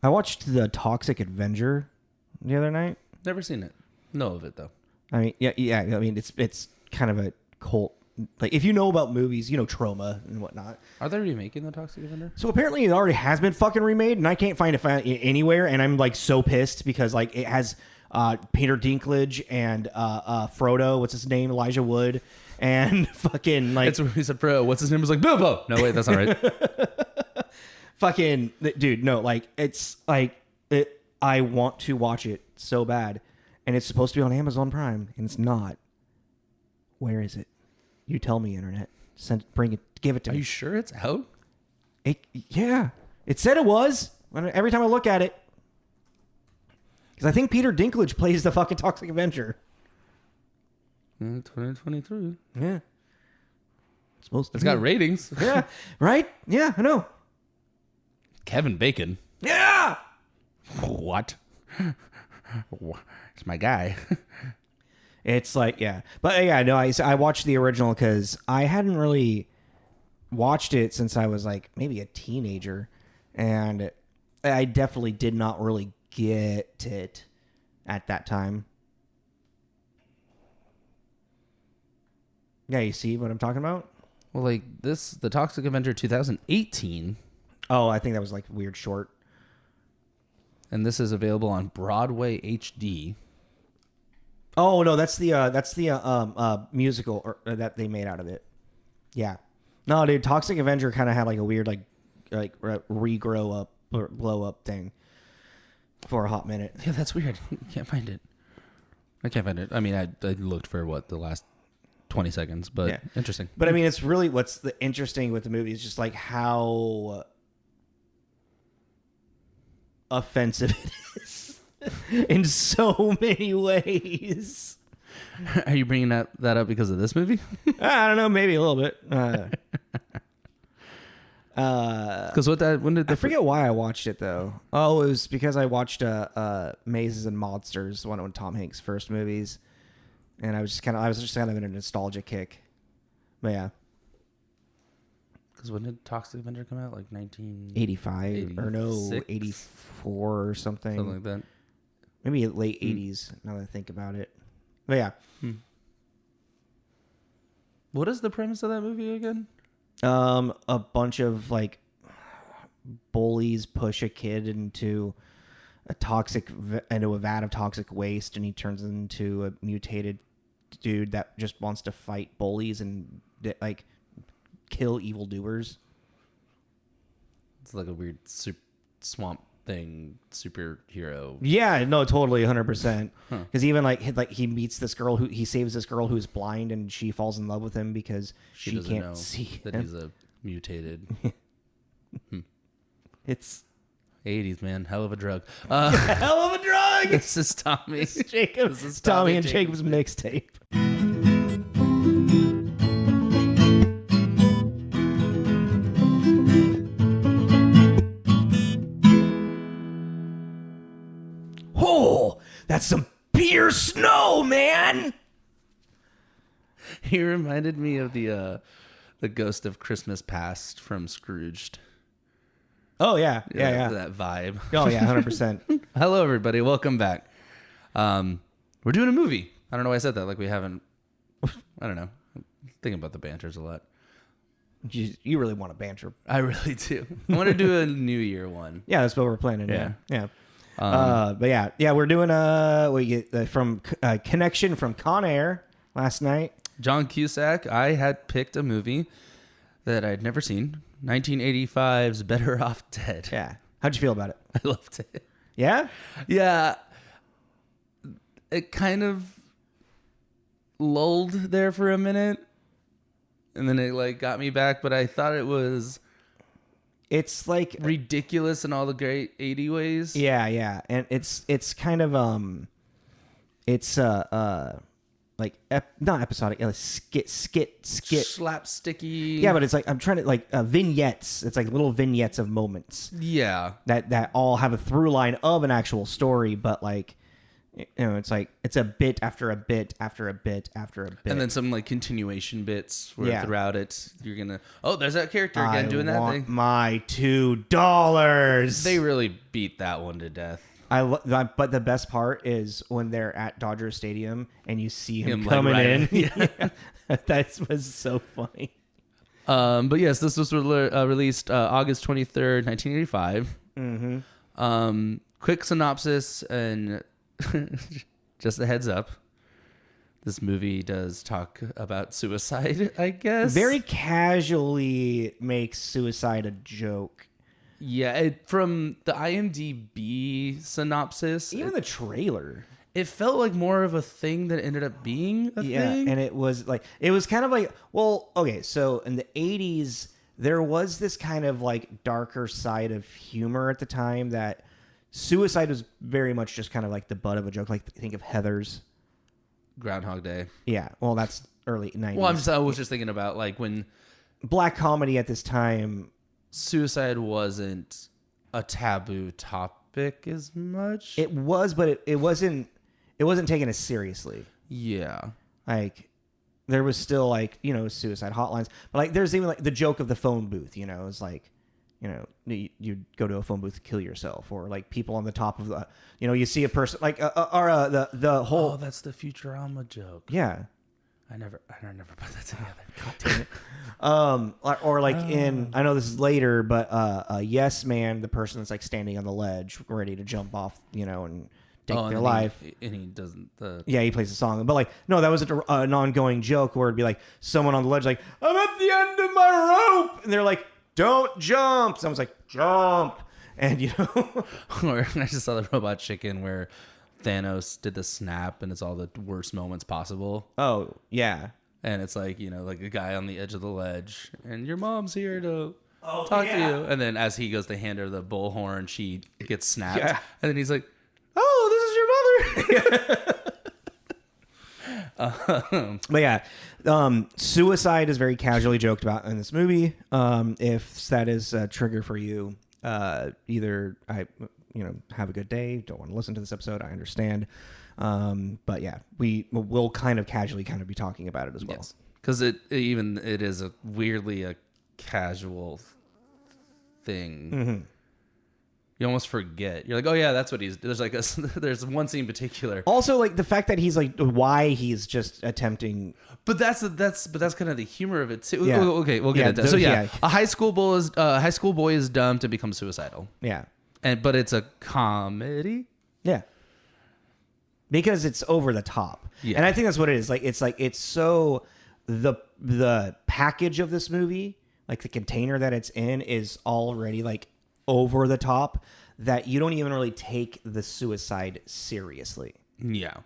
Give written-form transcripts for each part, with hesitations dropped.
I watched The Toxic Avenger the other night. Never seen it. Know of it though. I mean, yeah. I mean, it's kind of a cult. Like, if you know about movies, you know Trauma and whatnot. Are they remaking The Toxic Avenger? So apparently it already has been fucking remade, and I can't find it anywhere, and I'm like so pissed because like it has Peter Dinklage and Frodo, what's his name, Elijah Wood, and fucking like... It's when he said Frodo, what's his name? It was like Bilbo! No, wait, that's not right. Fucking... Dude, no, like, it's like... I want to watch it so bad, and it's supposed to be on Amazon Prime, and it's not. Where is it? You tell me, internet. Bring it. Give it to me. Are you sure it's out? Yeah. It said it was. Every time I look at it. Because I think Peter Dinklage plays the fucking Toxic Avenger. 2023. Yeah. It's got ratings. Yeah. Right? Yeah, I know. Kevin Bacon. Yeah! What? It's my guy. It's like, yeah. But yeah, no, I watched the original because I hadn't really watched it since I was like maybe a teenager. And I definitely did not really get it at that time. Yeah, you see what I'm talking about? Well, like The Toxic Avenger 2018. Oh, I think that was like weird short. And this is available on Broadway HD. Oh no, that's the musical that they made out of it. Yeah, no, dude, Toxic Avenger kind of had like a weird like regrow up or blow up thing for a hot minute. Yeah, that's weird. Can't find it. I can't find it. I mean, I looked for the last 20 seconds, but yeah. Interesting. But I mean, it's really what's the interesting with the movie is just like how offensive it is. In so many ways. Are you bringing that up because of this movie? I don't know, maybe a little bit. Because I forget why I watched it though. Oh, it was because I watched Mazes and Monsters, one of Tom Hanks' first movies, and I was just kind of in a nostalgia kick. But yeah. Because when did Toxic Avenger come out? Like 1985 or no, 84 or something. Something like that. Maybe late 80s, now that I think about it. But yeah. What is the premise of that movie again? A bunch of like bullies push a kid into a vat of toxic waste, and he turns into a mutated dude that just wants to fight bullies and like kill evildoers. It's like a weird swamp thing, superhero. Yeah, no, totally, 100%. Because even like he meets this girl he saves this girl who's blind, and she falls in love with him because she can't see that he's a mutated. It's 80s, man, hell of a drug. Hell of a drug. This is Tommy. This is Tommy and Jacob's mixtape. That's some Peter Snow, man. He reminded me of the Ghost of Christmas Past from Scrooged. Oh yeah. That vibe. Oh yeah, 100%. Hello everybody, welcome back. We're doing a movie. I don't know why I said that. Like we haven't. I don't know. I'm thinking about the banters a lot. You really want to banter? I really do. I want to do a New Year one. Yeah, that's what we're planning. Yeah. But yeah, we're doing we get from Connection from Con Air last night. John Cusack. I had picked a movie that I'd never seen. 1985's Better Off Dead. Yeah. How'd you feel about it? I loved it. Yeah? Yeah. It kind of lulled there for a minute, and then it like got me back, but I thought it was... It's like ridiculous in all the great 80 ways. Yeah, and it's kind of it's like not episodic, skit slapsticky. Yeah, but it's like I'm trying to like vignettes. It's like little vignettes of moments. Yeah, that all have a through line of an actual story, but like It's like it's a bit after a bit after a bit after a bit, and then some like continuation bits where throughout it you're gonna there's that character again doing that thing. My $2. They really beat that one to death. But the best part is when they're at Dodger Stadium and you see him coming in. Yeah. That was so funny. But yes, this was released August 23rd, 1985. Mm-hmm. Quick synopsis and just a heads up. This movie does talk about suicide, I guess. Very casually makes suicide a joke. Yeah, from the IMDb synopsis. Even the trailer. It felt like more of a thing that ended up being a thing. Yeah, and it was kind of like, well, okay, so in the 80s, there was this kind of like darker side of humor at the time that suicide was very much just kind of like the butt of a joke. Like, think of Heathers. Groundhog Day. Yeah, well, that's early 90s. Well, I was just thinking about like when black comedy at this time, suicide wasn't a taboo topic as much. It was, but it wasn't taken as seriously. Yeah. Like, there was still like, suicide hotlines, but like there's even like the joke of the phone booth, it's like, you go to a phone booth to kill yourself, or like people on the top of the, you see a person like, the whole. Oh, that's the Futurama joke. Yeah. I never put that together. God damn it. Or like in, I know this is later, but Yes Man, the person that's like standing on the ledge, ready to jump off, and take their life. And he doesn't. Yeah, he plays the song. But like, no, that was an ongoing joke where it'd be like someone on the ledge, like, I'm at the end of my rope. And they're like, don't jump. Someone's like, jump. And, Or I just saw the Robot Chicken where Thanos did the snap and it's all the worst moments possible. Oh, yeah. And it's like, like a guy on the edge of the ledge and your mom's here to talk to you. And then as he goes to hand her the bullhorn, she gets snapped. Yeah. And then he's like, oh, this is your mother. But yeah, suicide is very casually joked about in this movie. If that is a trigger for you, either have a good day, don't want to listen to this episode, I understand. But yeah, we'll kind of casually be talking about it as well. Because it is weirdly a casual thing. Mm-hmm. You almost forget. You're like, oh yeah, that's what he's. There's like there's one scene in particular. Also, like the fact that he's like why he's just attempting. But that's kind of the humor of it too. Yeah. Okay, we'll get into that. So yeah, a high school boy is dumb to become suicidal. Yeah, but it's a comedy. Yeah, because it's over the top. Yeah, and I think that's what it is. It's so the package of this movie, like the container that it's in, is already like over the top that you don't even really take the suicide seriously. Yeah.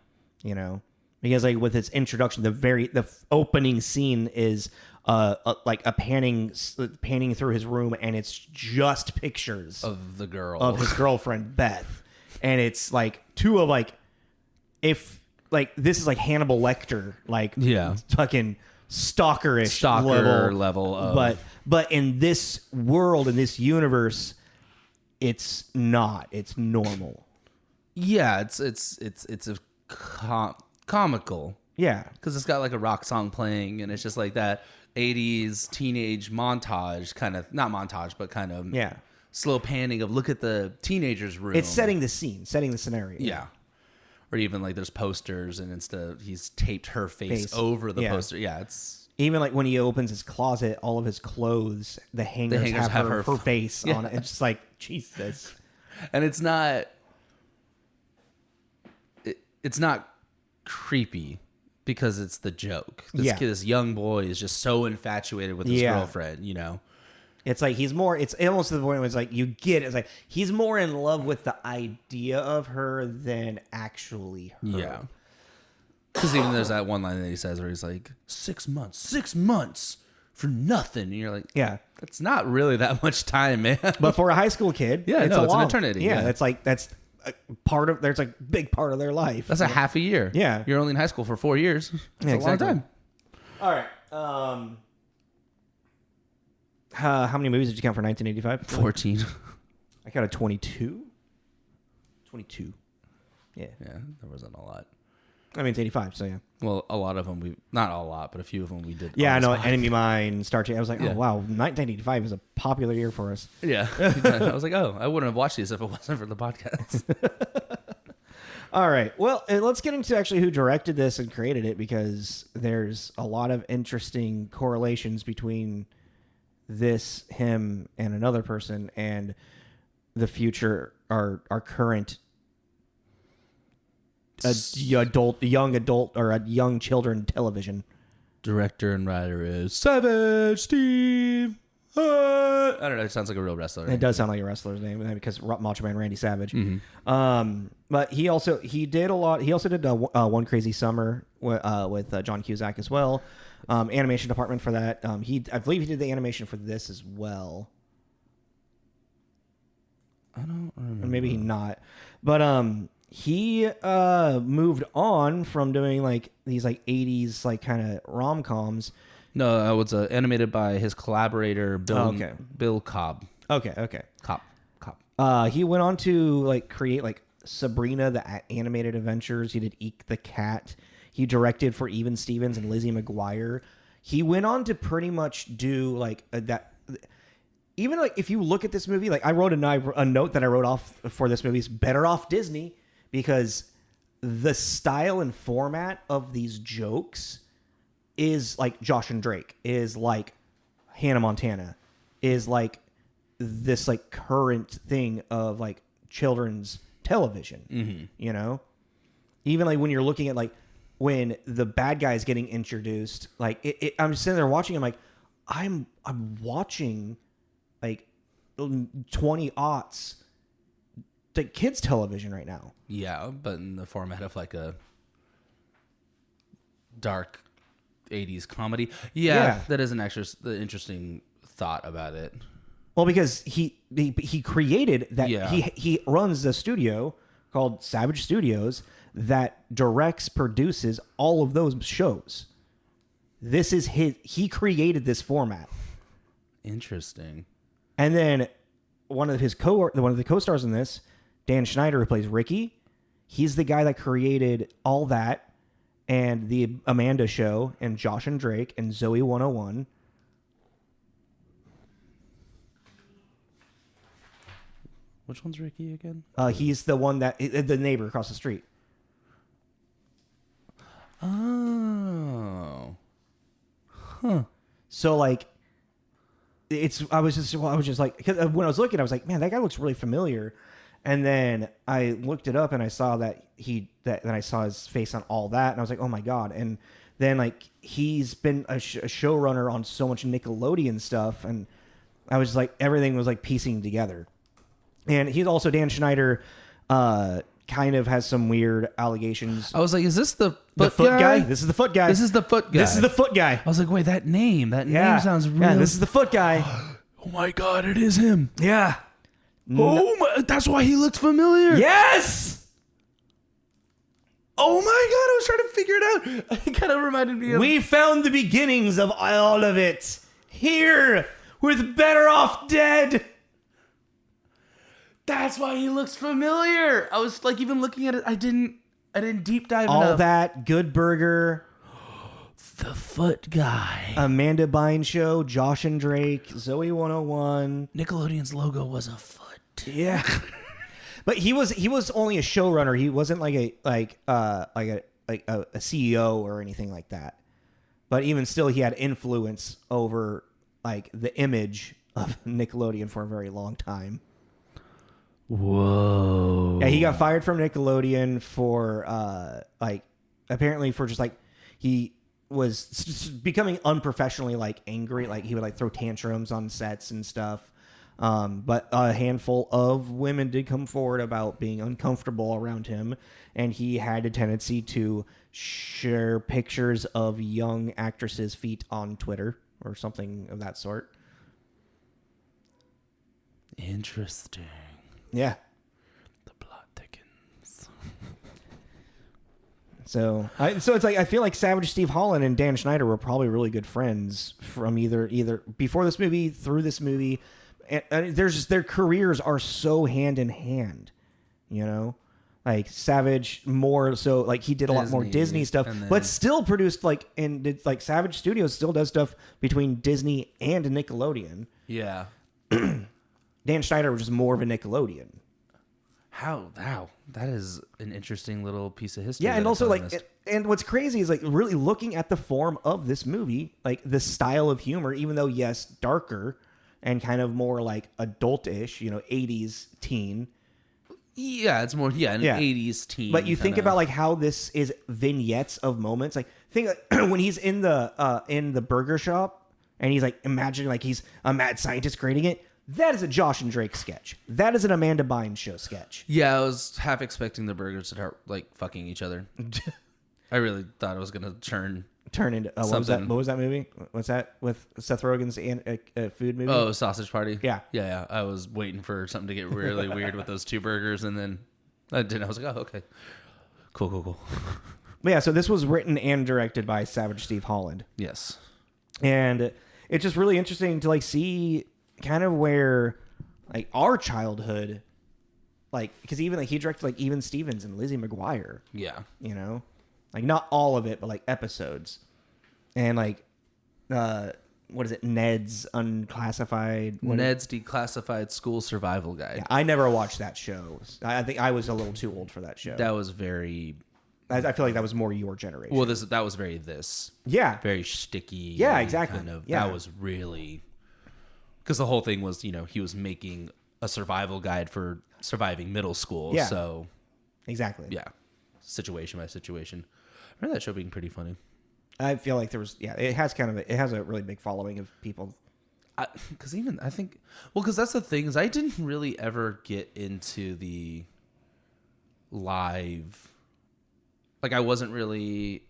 Because like with its introduction, the opening scene is like a panning through his room, and it's just pictures of the girl, of his girlfriend Beth, and it's like two of like, if like this is like Hannibal Lecter, like fucking stalker level of... but in this world, in this universe, it's not. It's normal. Yeah, it's a comical. Yeah, because it's got like a rock song playing, and it's just like that 80s teenage montage, kind of not montage, but kind of slow panning of look at the teenager's room. It's setting the scene, setting the scenario. Yeah. Or even like there's posters, and instead he's taped her face over the poster. Yeah, it's. Even like when he opens his closet, all of his clothes, the hangers have her face on it. It's just like, Jesus. And it's not creepy because it's the joke. This young boy is just so infatuated with his girlfriend, It's like it's almost to the point where it's like you get it. It's like he's more in love with the idea of her than actually her. Yeah. Because even there's that one line that he says where he's like, 6 months for nothing. And you're like, yeah, that's not really that much time, man. But for a high school kid, it's an eternity. Yeah, that's a part of, there's like a big part of their life. That's a half a year. Yeah. You're only in high school for 4 years. That's a long time. All right. How many movies did you count for 1985? 14. I got a 22. 22. Yeah. Yeah, there wasn't a lot. I mean, it's 85, so yeah. Well, a lot of them not a lot, but a few of them we did. Yeah, I know. Enemy Mine, Star Trek. I was like, Yeah. oh wow, 1985 is a popular year for us. Yeah. I was like, oh, I wouldn't have watched these if it wasn't for the podcast. All right. Well, let's get into actually who directed this and created it, because there's a lot of interesting correlations between this, him, and another person, and the future, our current young adult or a young children television. Director and writer is Savage Steve. I don't know. It sounds like a real wrestler. It does sound like a wrestler's name because Macho Man Randy Savage. Mm-hmm. But he did a lot. He also did One Crazy Summer with John Cusack as well. Animation department for that. I believe he did the animation for this as well. I don't remember. Or maybe he not. But he moved on from doing like these like 80s like kind of rom-coms. No, it was animated by his collaborator Bill Cobb. Okay. Cobb. He went on to like create like Sabrina the Animated Adventures. He did Eek the Cat. He directed for Even Stevens and Lizzie McGuire. He went on to pretty much do like that. Even like if you look at this movie, like I wrote a note that I wrote off for this movie is better off Disney, because the style and format of these jokes is like Josh and Drake, is like Hannah Montana, is like this like current thing of like children's television. Mm-hmm. You know, even like when you're looking at like when the bad guy is getting introduced, like I'm just sitting there watching. I'm like, I'm watching like 20-aughts like kids television right now. Yeah, but in the format of like a dark 80s comedy. Yeah, that is an actual the interesting thought about it. Well, because he created that. Yeah. He runs the studio called Savage Studios that directs, produces all of those shows. This is he created this format. Interesting. And then one of the co-stars in this, Dan Schneider, who plays Ricky, he's the guy that created All That and The Amanda Show and Josh and Drake and Zoe 101. Which one's Ricky again? He's the one that the neighbor across the street. Oh. Huh. So like I was just like, because when I was looking, I was like, man, that guy looks really familiar. And then I looked it up and I saw that then I saw his face on All That, and I was like, oh my god. And then like he's been a showrunner on so much Nickelodeon stuff, and I was like, everything was like piecing together. And he's also, Dan Schneider kind of has some weird allegations. I was like, is this the foot guy? This is the foot guy. This is the foot guy. This is the foot guy. I was like, wait, that name sounds real. Yeah, this is the foot guy. Oh my god, it is him. Yeah. Oh my, that's why he looked familiar. Yes. Oh my god, I was trying to figure it out. It kind of reminded me of... We found the beginnings of all of it here with Better Off Dead. That's why he looks familiar. I was like even looking at it. I didn't deep dive All enough. That, Good Burger, The Foot Guy, Amanda Bynes Show, Josh and Drake, Zoe 101. Nickelodeon's logo was a foot. Yeah. But he was only a showrunner. He wasn't like a CEO or anything like that. But even still, he had influence over like the image of Nickelodeon for a very long time. Whoa. Yeah, he got fired from Nickelodeon for apparently for just like he was becoming unprofessionally like angry, like he would like throw tantrums on sets and stuff. But a handful of women did come forward about being uncomfortable around him, and he had a tendency to share pictures of young actresses' feet on Twitter or something of that sort. Interesting. Yeah. The plot thickens. So it's like I feel like Savage Steve Holland and Dan Schneider were probably really good friends from either before this movie, through this movie. And there's just, their careers are so hand in hand, you know. Like Savage more so like he did a lot more Disney stuff, but still produced like and did like Savage Studios still does stuff between Disney and Nickelodeon. Yeah. Dan Schneider was just more of a Nickelodeon. How that is an interesting little piece of history. Yeah, and also like and what's crazy is like really looking at the form of this movie, like the style of humor, even though yes, darker and kind of more like adult-ish, 80s teen. Yeah, it's more an 80s teen. But you think about like how this is vignettes of moments. Like think when he's in the burger shop and he's like imagining like he's a mad scientist creating it. That is a Josh and Drake sketch. That is an Amanda Bynes show sketch. Yeah, I was half expecting the burgers to start like fucking each other. I really thought it was gonna turn into what was that movie? What's that with Seth Rogen's food movie? Oh, Sausage Party. Yeah. I was waiting for something to get really weird with those two burgers, and then I didn't. I was like, oh, okay, cool. But yeah, so this was written and directed by Savage Steve Holland. Yes, and it's just really interesting to like see kind of where like our childhood, like because even like he directed like Even Stevens and Lizzie McGuire. Yeah, like not all of it, but like episodes, and like what is it? Ned's Unclassified. Ned's Declassified School Survival Guide. Yeah, I never watched that show. I think I was a little too old for that show. That was very. I feel like that was more your generation. Well, that was very this. Yeah. Very sticky. Yeah, exactly. Kind of. Yeah. That was really. Because the whole thing was, he was making a survival guide for surviving middle school. Yeah. So. Exactly. Yeah. Situation by situation. I remember that show being pretty funny. I feel like it has a really big following of people. Because that's the thing is I didn't really ever get into the live. Like I really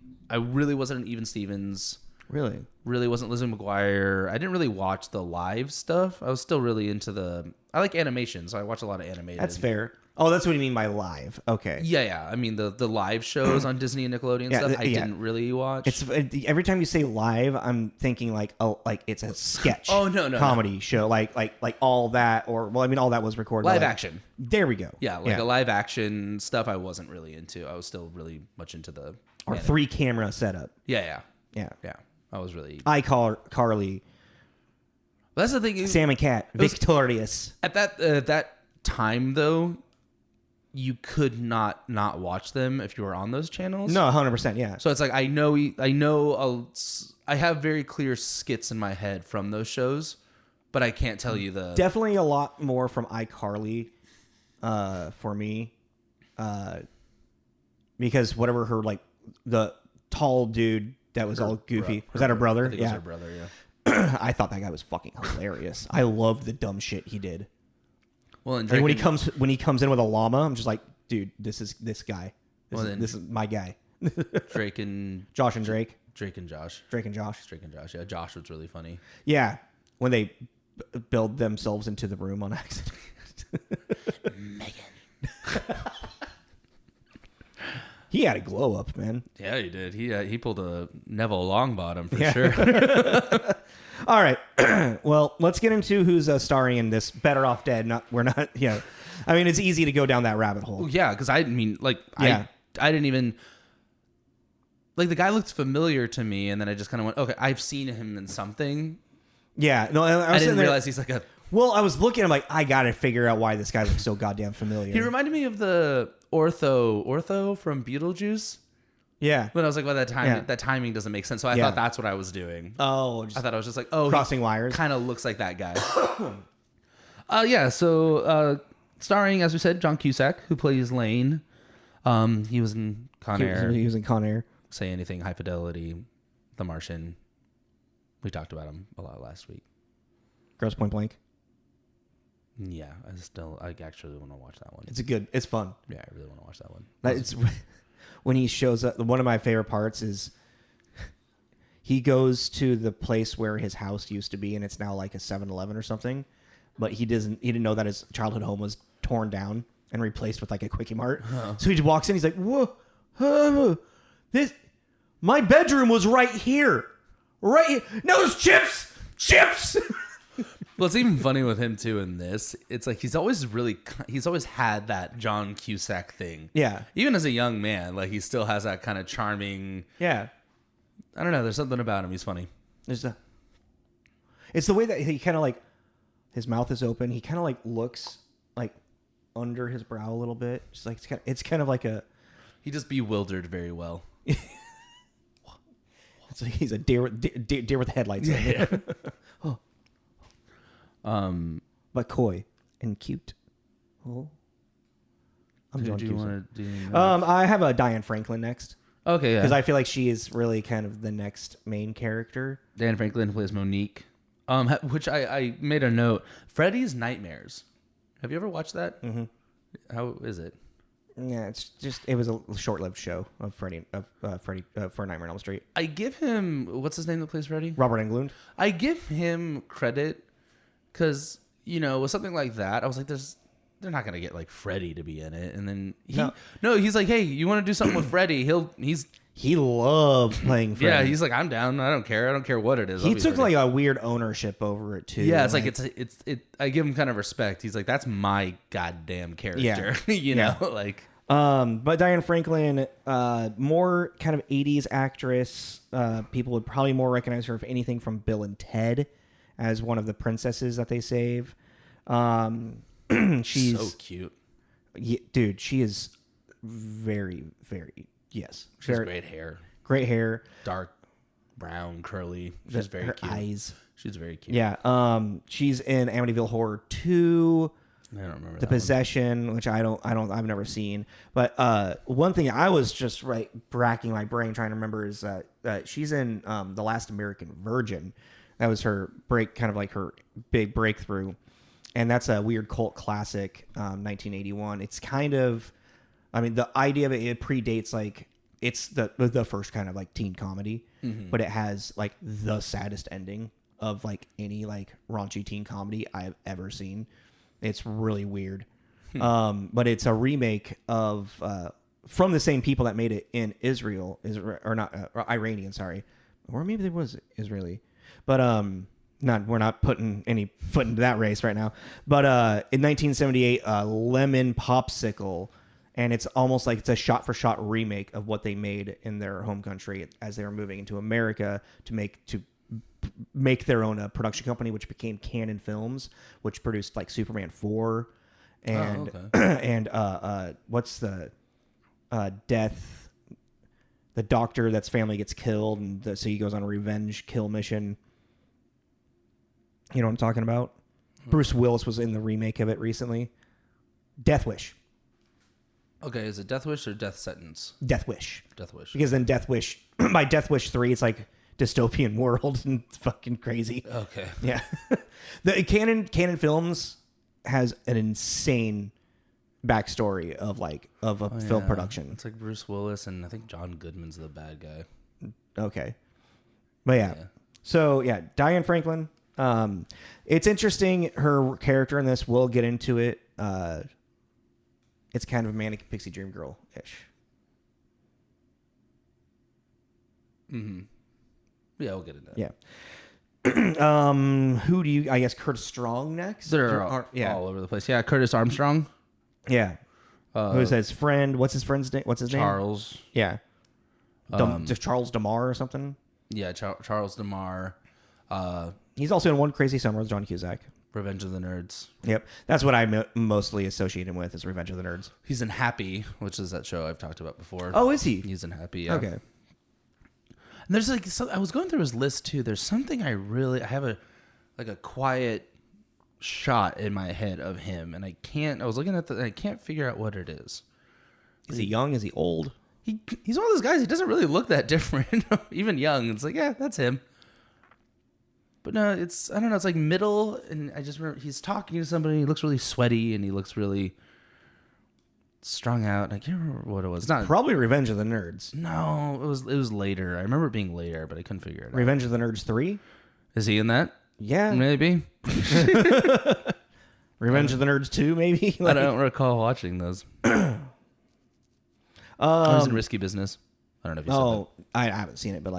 wasn't an Even Stevens. Really wasn't Lizzie McGuire. I didn't really watch the live stuff. I was still really into I like animation, so I watch a lot of animated. That's fair. Oh, that's what you mean by live. Okay. Yeah. I mean the live shows on Disney and Nickelodeon stuff. I didn't really watch. It's every time you say live, I'm thinking like it's a sketch. Oh no, comedy show like all that all that was recorded live action. There we go. Yeah, a live action stuff. I wasn't really into. I was still really much into the 3-camera setup. Yeah. Yeah. I was really. Carly. That's the thing. Sam and Cat. Victorious. At that time though. You could not watch them if you were on those channels. No, 100%. Yeah. So it's like I have very clear skits in my head from those shows, but I can't tell you definitely a lot more from iCarly, for me, because whatever her like the tall dude that was all goofy was that her brother? I think it was her brother. Yeah. I thought that guy was fucking hilarious. I loved the dumb shit he did. Well, and when he comes in with a llama, I'm just like, dude, this is this guy. This is my guy. Drake and Josh and Drake. Drake and Josh. Yeah, Josh was really funny. Yeah, when they build themselves into the room on accident. Megan. He had a glow up, man. Yeah, he did. He pulled a Neville Longbottom for sure. All right. Well, let's get into who's starring in this. Better Off Dead. I mean, it's easy to go down that rabbit hole. Yeah, because I didn't even like the guy looked familiar to me, and then I just kind of went, okay, I've seen him in something. Yeah, no, I didn't realize he's like a. Well, I was looking. I'm like, I gotta figure out why this guy looks so goddamn familiar. He reminded me of the Ortho from Beetlejuice. Yeah. But I was like, well, that timing doesn't make sense. So I thought that's what I was doing. Oh, I thought I was just like, oh, crossing wires. Kind of looks like that guy. Yeah. So, starring, as we said, John Cusack, who plays Lane. He was in Con Air. He was in Con Air. Say Anything, High Fidelity, The Martian. We talked about him a lot last week. Gross Point Blank. Yeah, I actually want to watch that one. It's fun. Yeah, I really want to watch that one. It's when he shows up. One of my favorite parts is he goes to the place where his house used to be, and it's now like a 7-Eleven or something. But he didn't know that his childhood home was torn down and replaced with like a Quickie Mart. Huh. So he just walks in. He's like, "Whoa, my bedroom was right here, right here. No, it's chips." Well, it's even funny with him too in this. It's like he's always had that John Cusack thing. Yeah. Even as a young man, like he still has that kind of charming. Yeah. I don't know. There's something about him. He's funny. It's the way that he kind of like, his mouth is open. He kind of like looks like under his brow a little bit. Just like it's kind of like a. He just bewildered very well. It's like he's a deer with headlights. Yeah. Oh. But coy and cute. Oh. I'm John Cusack. I have a Diane Franklin next. Okay, yeah. Because I feel like she is really kind of the next main character. Diane Franklin plays Monique. Which I made a note. Freddy's Nightmares. Have you ever watched that? Mm-hmm. How is it? Yeah, it was a short-lived show of Freddy for Nightmare on Elm Street. I give him, what's his name that plays Freddy? Robert Englund. I give him credit because, with something like that, I was like, they're not going to get like Freddy to be in it. And then he's like, hey, you want to do something with Freddy? He loves playing Freddy. Yeah, he's like, I'm down. I don't care what it is. He took like a weird ownership over it too. Yeah, it's like I give him kind of respect. He's like, that's my goddamn character. Yeah. Like. But Diane Franklin, more kind of 80s actress. People would probably more recognize her if anything from Bill and Ted as one of the princesses that they save. She's so cute. Yeah, dude, she is very, very. Yes. She has great hair. Great hair. Dark, brown, curly. She's very cute. Eyes. She's very cute. Yeah. She's in Amityville Horror 2. I don't remember The Possession, one. Which I've never seen. But one thing I was just racking my brain trying to remember is that she's in The Last American Virgin. That was her kind of like her big breakthrough. And that's a weird cult classic, 1981. It's kind of, the idea of it predates like, it's the first kind of like teen comedy, but it has like the saddest ending of like any like raunchy teen comedy I've ever seen. It's really weird. But it's a remake of, from the same people that made it in Israel, or not, Iranian, sorry. Or maybe it was Israeli. But, we're not putting any foot into that race right now. But in 1978, Lemon Popsicle, and it's almost like it's a shot-for-shot remake of what they made in their home country as they were moving into America to make their own production company, which became Canon Films, which produced like Superman 4 and and what's the death, the doctor that's family gets killed, and so he goes on a revenge kill mission. You know what I'm talking about? Bruce Willis was in the remake of it recently. Death Wish. Okay, is it Death Wish or Death Sentence? Death Wish. Death Wish. Because then Death Wish, by Death Wish 3, it's like dystopian world and it's fucking crazy. Okay. Yeah. The Canon Films has an insane backstory of film production. It's like Bruce Willis and I think John Goodman's the bad guy. Okay. But yeah. So yeah, Diane Franklin. It's interesting. Her character in this, we'll get into it. It's kind of a manic pixie dream girl ish. Mm-hmm. Yeah, we'll get into that. Yeah. Who do you? I guess Curtis Strong next. They're all over the place. Yeah, Curtis Armstrong. Yeah. Who's his friend? What's his friend's name? What's his name? Charles. Yeah. Charles DeMar or something. Yeah, Charles DeMar. He's also in One Crazy Summer with John Cusack. Revenge of the Nerds. Yep. That's what I mostly associate him with, is Revenge of the Nerds. He's in Happy, which is that show I've talked about before. Oh, is he? He's in Happy, yeah. Okay. And there's like, I was going through his list too. There's something I have a quiet shot in my head of him, and I was looking at I can't figure out what it is. Is he young? Is he old? He's one of those guys, he doesn't really look that different. Even young. It's like, yeah, that's him. But no, I don't know, it's like middle, and I just remember he's talking to somebody, he looks really sweaty, and he looks really strung out. I can't remember what it was. It's not probably Revenge of the Nerds. No, it was later. I remember it being later, but I couldn't figure it out. Revenge of the Nerds 3? Is he in that? Yeah. Maybe. Revenge of the Nerds 2, maybe? I don't recall watching those. I was in Risky Business. I don't know if you saw that. I haven't seen it, but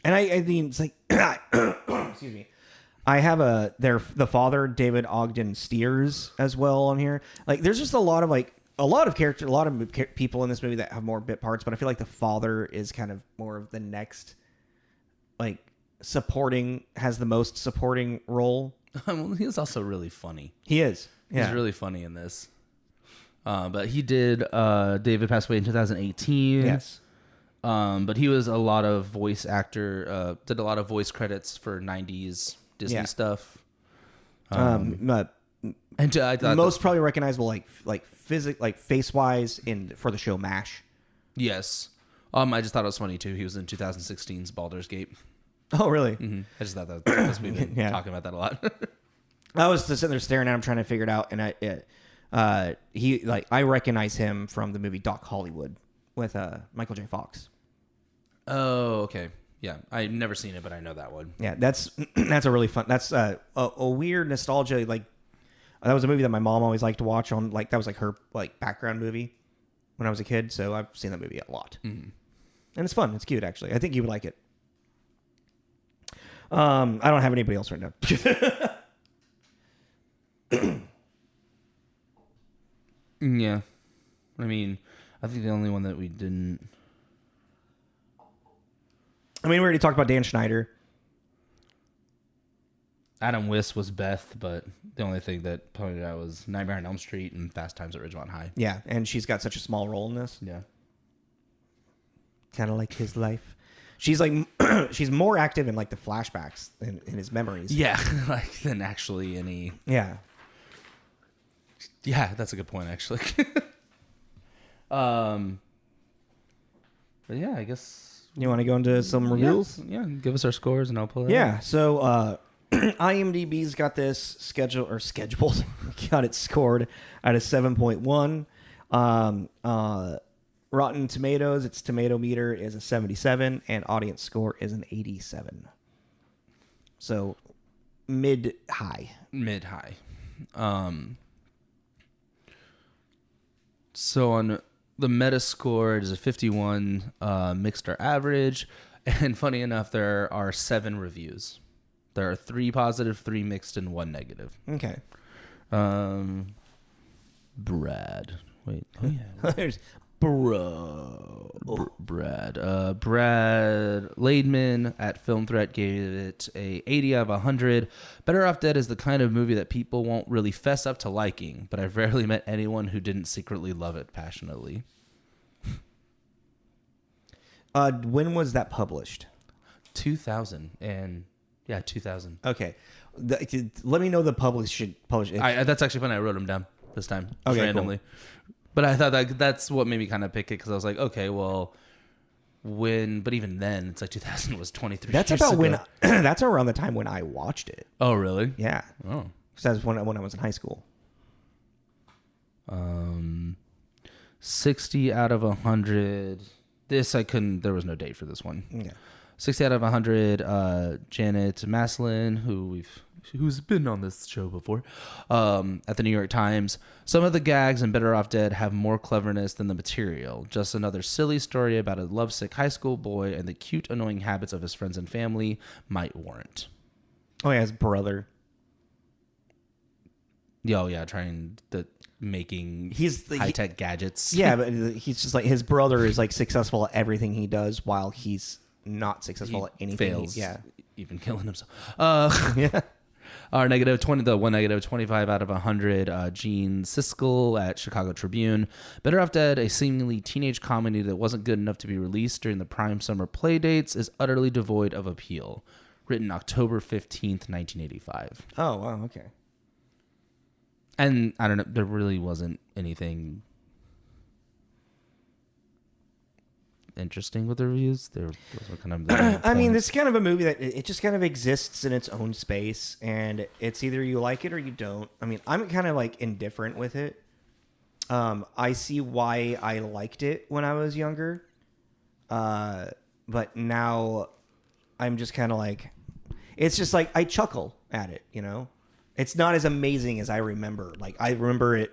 and I mean, it's like, excuse me. I have the father, David Ogden Stiers, as well on here. Like, there's just a lot of character, a lot of people in this movie that have more bit parts, but I feel like the father is kind of more of the next, like, has the most supporting role. Well, he was also really funny. He is. Yeah. He's really funny in this. But he did, David passed away in 2018. Yes. But he was a lot of voice actor, did a lot of voice credits for 90s Disney stuff. And I thought most probably recognizable, like face wise for the show MASH. Yes. I just thought it was funny too. He was in 2016's Baldur's Gate. Oh, really? Mm-hmm. I just thought that we've been talking about that a lot. I was just sitting there staring at him, trying to figure it out, and I recognize him from the movie Doc Hollywood with Michael J. Fox. Oh, okay. Yeah, I've never seen it, but I know that one. Yeah, that's a really fun. That's a weird nostalgia. Like, that was a movie that my mom always liked to watch on. Like, that was like her like background movie when I was a kid. So I've seen that movie a lot, and it's fun. It's cute, actually. I think you would like it. I don't have anybody else right now. Yeah, I mean, I think the only one that we didn't. I mean, we already talked about Dan Schneider. Adam Wiss was Beth, but the only thing that pointed out was Nightmare on Elm Street and Fast Times at Ridgemont High. Yeah, and she's got such a small role in this. Yeah. Kind of like his life. She's like, she's more active in like the flashbacks in his memories. Yeah, like than actually any. Yeah. Yeah, that's a good point, actually. But yeah, I guess. You want to go into some reviews? Yeah, give us our scores and I'll pull it Yeah, so IMDb's got this scheduled. Got it scored at a 7.1. Rotten Tomatoes, its tomato meter is a 77, and audience score is an 87. So mid-high. Mid-high. So on the Metascore, it is a 51, mixed or average. And funny enough, there are 7 reviews. There are 3 positive, 3 mixed, and 1 negative. Okay. Brad. Wait. Oh, yeah. There's Brad. Brad Laidman at Film Threat gave it a 80 out of 100. Better Off Dead is the kind of movie that people won't really fess up to liking, but I've rarely met anyone who didn't secretly love it passionately. When was that published? 2000. And yeah, 2000. Okay. Let me know the publish. That's actually funny. I wrote them down this time. Okay, randomly. Cool. But I thought that's what made me kind of pick it, because I was like, okay, well, but even then, it's like 2000 was 23 That's years about ago. that's around the time when I watched it. Oh, really? Yeah. Oh. So that was when I was in high school. 60 out of 100. There was no date for this one. Yeah. 60 out of 100, Janet Maslin, who's been on this show before, at the New York Times. Some of the gags in Better Off Dead have more cleverness than the material. Just another silly story about a lovesick high school boy and the cute, annoying habits of his friends and family might warrant. Oh, yeah, his brother. Making he's high-tech gadgets. Yeah, but he's just like, his brother is like successful at everything he does while he's not successful at anything. Fails. Yeah. Even killing himself. Yeah. Our negative 20, the one negative 25 out of 100, Gene Siskel at Chicago Tribune. Better Off Dead, a seemingly teenage comedy that wasn't good enough to be released during the prime summer play dates, is utterly devoid of appeal. Written October 15th, 1985. Oh, wow, okay. And I don't know, there really wasn't anything interesting with the reviews. Those were kind of I mean, this is kind of a movie that it just kind of exists in its own space, and it's either you like it or you don't. I mean, I'm kind of like indifferent with it. I see why I liked it when I was younger, but now I'm just kind of like, it's just like I chuckle at it, you know. It's not as amazing as I remember. Like, I remember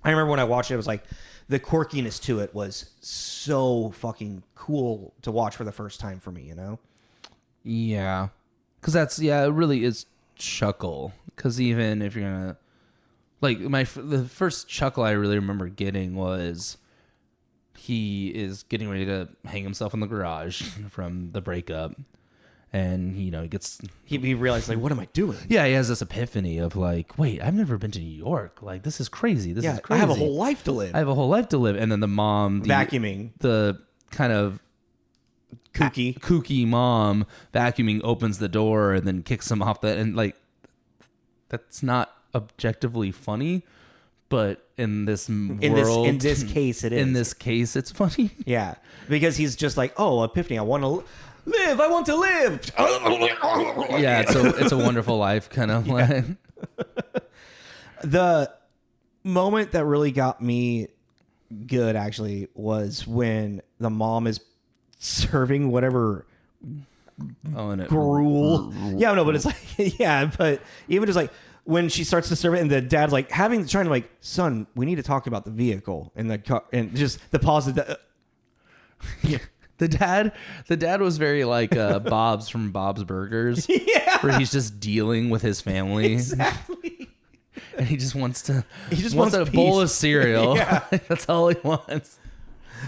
when I watched it, it was like, the quirkiness to it was so fucking cool to watch for the first time for me, you know? Yeah. Because it really is chuckle. Because even if you're gonna like the first chuckle I really remember getting was he is getting ready to hang himself in the garage from the breakup, and he gets he realized like, what am I doing? Yeah, he has this epiphany of like, wait, I've never been to New York. Like, this is crazy. This is crazy. I have a whole life to live. And then the mom vacuuming, the kind of kooky mom vacuuming opens the door and then kicks him off and like, that's not objectively funny, but in this world, in this case, it is. In this case, it's funny. Yeah, because he's just like, oh, epiphany. I want to live. I want to live. Yeah, it's a wonderful life kind of line. The moment that really got me good actually was when the mom is serving whatever gruel. Yeah, no, but it's like, yeah, but even just like when she starts to serve it and the dad's like trying to like, son, we need to talk about the vehicle and the car and just the pause of the, yeah. The dad was very like Bob's from Bob's Burgers, yeah, where he's just dealing with his family. Exactly. And he just wants wants a peace. bowl of cereal. Yeah. That's all he wants.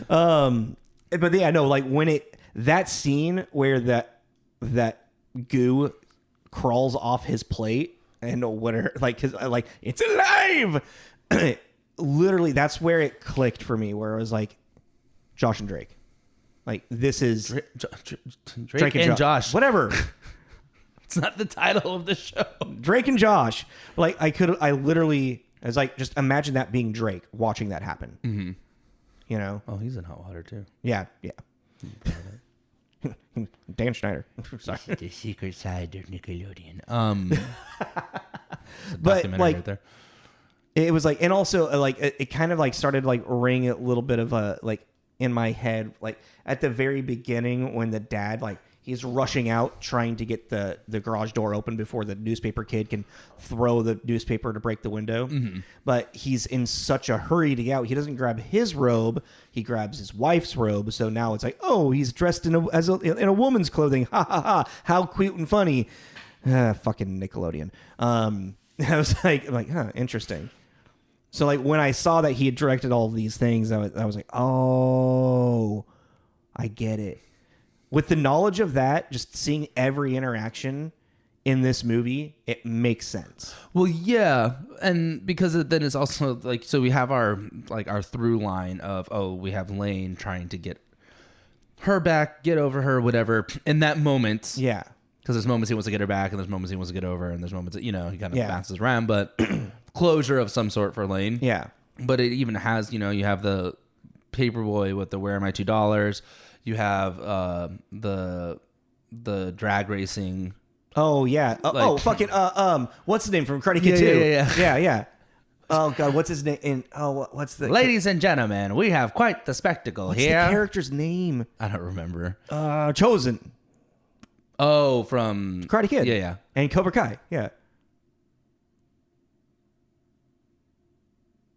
But yeah, no, like when that scene where that goo crawls off his plate and whatever, like, cause like it's alive. Literally, that's where it clicked for me. Where it was like, Josh and Drake, like this is Drake and Josh. Whatever. It's not the title of the show. Drake and Josh. Like I literally, I was like, just imagine that being Drake watching that happen. Mm-hmm. You know? Oh, he's in hot water too. Yeah. Dan Schneider. Sorry. The secret side of Nickelodeon. But like, right there. It was like, and also like it kind of like started like ringing a little bit of a like in my head, like at the very beginning when the dad like he's rushing out trying to get the garage door open before the newspaper kid can throw the newspaper to break the window. Mm-hmm. But he's in such a hurry to get out. He doesn't grab his robe. He grabs his wife's robe. So now it's like, oh, he's dressed in a woman's clothing. Ha ha ha. How cute and funny. Fucking Nickelodeon. I was like, I'm like, huh, interesting. So like when I saw that he had directed all of these things, I was like, oh, I get it. With the knowledge of that, just seeing every interaction in this movie, it makes sense. Well, yeah, and because then it's also like, so we have our through line of, oh, we have Lane trying to get her back, get over her, whatever. In that moment, yeah, because there's moments he wants to get her back, and there's moments he wants to get over, and there's moments that, he kind of bounces around, but closure of some sort for Lane. Yeah, but it even has, you have the paperboy with the "Where are my $2?" You have the drag racing. Oh yeah. Fucking what's his name from Karate Kid 2? Yeah. Oh god, what's his name? What's the Ladies and gentlemen, we have quite the spectacle what's here. The character's name? I don't remember. Chosen. Oh, from Karate Kid. Yeah. And Cobra Kai. Yeah.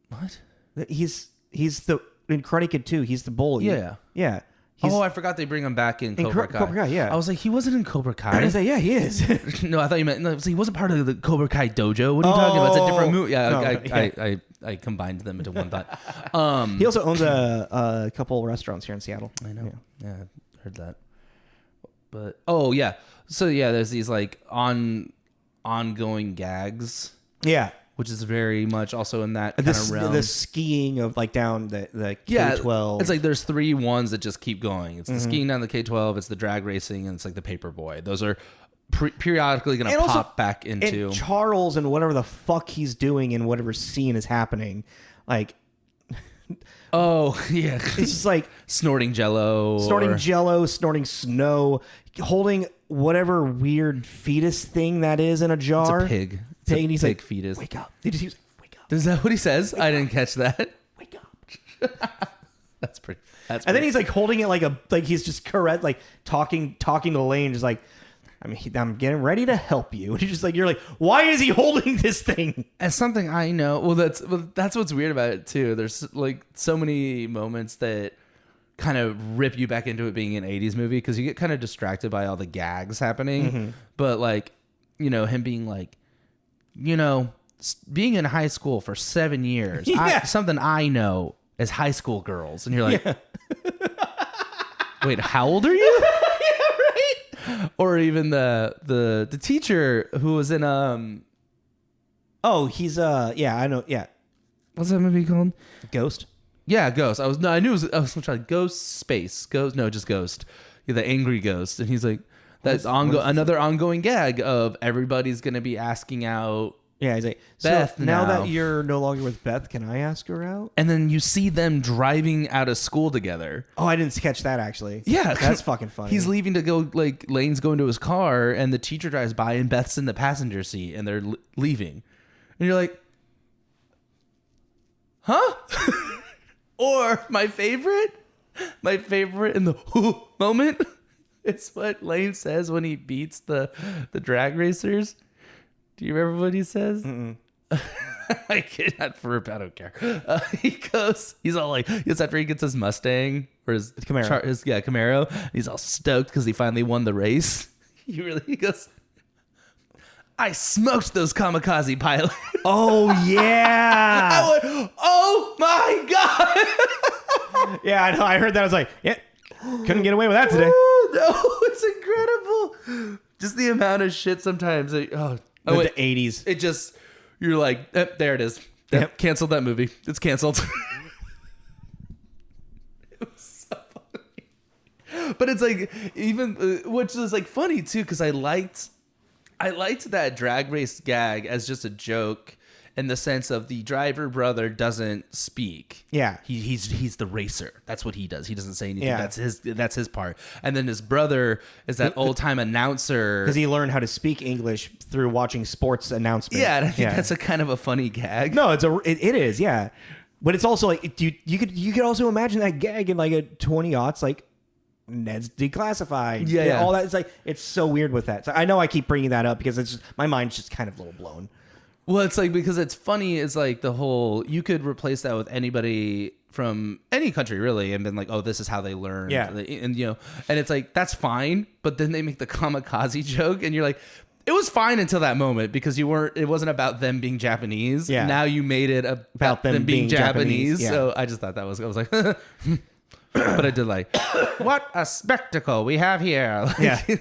What? He's the in Karate Kid 2. He's the bully. Yeah. I forgot they bring him back in Cobra Kai. Cobra Kai, yeah. I was like, he wasn't in Cobra Kai. I was like, yeah, he is. No, I thought you meant he wasn't part of the Cobra Kai dojo. What are you talking about? It's a different movie. Yeah, I combined them into one thought. He also owns a couple restaurants here in Seattle. I know. Yeah, I heard that. But so there's these like ongoing gags. Yeah. Which is very much also in that kind of realm. The skiing of like down the K-12. It's like there's 3 ones that just keep going. It's the skiing down the K-12, it's the drag racing, and it's like the paperboy. Those are periodically going to pop back into... And Charles and whatever the fuck he's doing in whatever scene is happening. Like... Oh, yeah. It's just like... Snorting jello, snorting snow, holding whatever weird fetus thing that is in a jar. It's a pig. And he's like, fetus. Wake up. He was like, wake up. Is that what he says? I didn't catch that. Wake up. That's pretty. And then he's like holding it like he's just correct, like talking to Lane, just like, I'm getting ready to help you. And he's just like, you're like, why is he holding this thing? As something I know. Well, that's what's weird about it too. There's like so many moments that kind of rip you back into it being an 80s movie because you get kind of distracted by all the gags happening. But like, you know, him being like, you know, being in high school for 7 years, something I know as high school girls. And you're like, wait, how old are you? Yeah, right. Or even the teacher who was in he's I know, yeah. What's that movie called? Ghost. Yeah, Ghost. I was trying Ghost Space. Ghost, no, just Ghost. Yeah, the angry ghost. And he's like, that's another ongoing gag of everybody's gonna be asking out. Yeah, he's like, Beth, so now that you're no longer with Beth, can I ask her out? And then you see them driving out of school together. Oh, I didn't catch that actually. Yeah, that's fucking funny. He's leaving to go, like, Lane's going to his car, and the teacher drives by, and Beth's in the passenger seat, and they're leaving. And you're like, huh? Or my favorite in the moment is what Lane says when he beats the drag racers. Do you remember what he says? I cannot I don't care. He's all like, it's after he gets his Mustang or his Camaro. Camaro. He's all stoked because he finally won the race. He goes, I smoked those kamikaze pilots. Oh yeah. I went, oh my God. Yeah, I know. I heard that. I was like, yeah, couldn't get away with that today. Oh, no, it's incredible. Just the amount of shit sometimes. The 80s. It just, you're like, there it is. Yep. Canceled that movie. It's canceled. It was so funny. But it's like, even, which is like funny too, because I liked that drag race gag as just a joke in the sense of the driver brother doesn't speak. Yeah. He's the racer. That's what he does. He doesn't say anything. Yeah. That's his part. And then his brother is that old time announcer. Because he learned how to speak English through watching sports announcements. Yeah, and I think that's a kind of a funny gag. No, it is, yeah. But it's also like you could also imagine that gag in like a 20-aughts, like Ned's declassified. Yeah. All that. It's like, it's so weird with that. So I know I keep bringing that up because it's just, my mind's just kind of a little blown. Well, it's like, because it's funny, it's like the whole, you could replace that with anybody from any country really and been like, oh, this is how they learn. Yeah. And you know, and it's like, that's fine. But then they make the kamikaze joke and you're like, it was fine until that moment because it wasn't about them being Japanese. Yeah. Now you made it about them being Japanese. I just thought I was like, but I did like, what a spectacle we have here. Like, Yeah.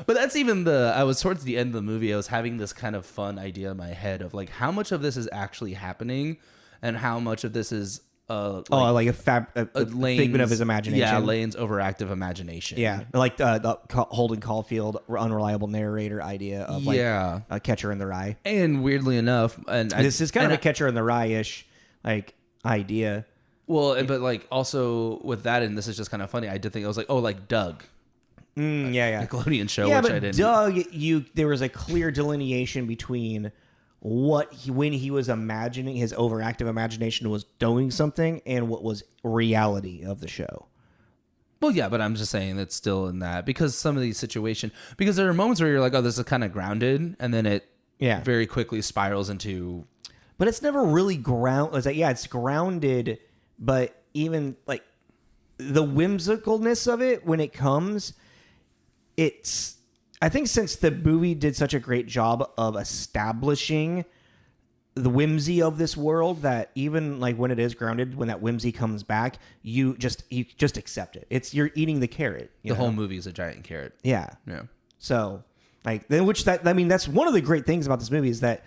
But that's even I was towards the end of the movie, I was having this kind of fun idea in my head of like how much of this is actually happening and how much of this is like a figment of his imagination. Yeah, Lane's overactive imagination. Yeah, like the Holden Caulfield unreliable narrator idea of like a Catcher in the Rye. And weirdly enough, This is kind of a Catcher in the Rye-ish like idea. Well, but like also with that, and this is just kind of funny, I did think I was like, oh, like Doug. Nickelodeon show, which I didn't. Doug, there was a clear delineation between when he was imagining, his overactive imagination was doing something, and what was reality of the show. Well, yeah, but I'm just saying it's still in that because some of these situations, because there are moments where you're like, oh, this is kind of grounded, and then it very quickly spirals into. But it's never really ground. It's like, it's grounded, but even like the whimsicalness of it when it comes. I think since the movie did such a great job of establishing the whimsy of this world, that even like when it is grounded, when that whimsy comes back, you just accept it. You're eating the carrot. The whole movie is a giant carrot. Yeah. Yeah. So that's one of the great things about this movie is that